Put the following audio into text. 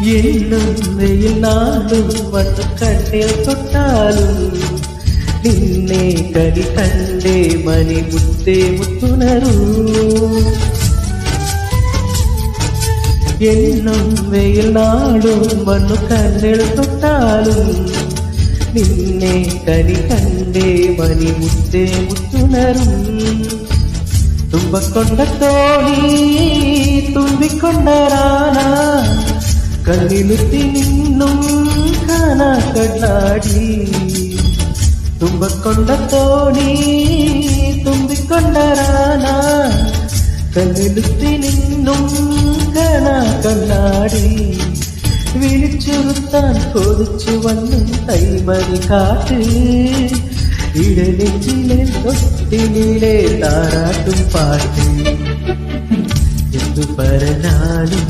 എന്നും വെയിൽ നാളും വന്നു കണ്ണിൽ തൊട്ടാലും നിന്നെ കരി കണ്ടേ മണി മുത്തേ മുത്തുണരൂ. എന്നും വെയിൽ നാളും വന്നു കണ്ണിൽ തൊട്ടാലും നിന്നെ കരി കണ്ടേ മണി മുത്തേ മുത്തുണരും. തുമ്പക്കൊണ്ട തോണി തുമ്പിക്കൊണ്ട റാന കണ്ണിലുത്തി നിന്നും കാണാ കണ്ണാടി. തുമ്പക്കൊണ്ട തോണി തുമ്പിക്കൊണ്ട റാന കണ്ണിലുത്തി നിന്നും കാണാ കണ്ണാടി. വിളിച്ചുറുത്താൻ കൊതിച്ചു വന്നും കൈമറി കാറ്റ് ഇടനെഞ്ചിലെ തൊട്ടിലെ താരാട്ടും പാട്ട്. എന്തു പറഞ്ഞാലും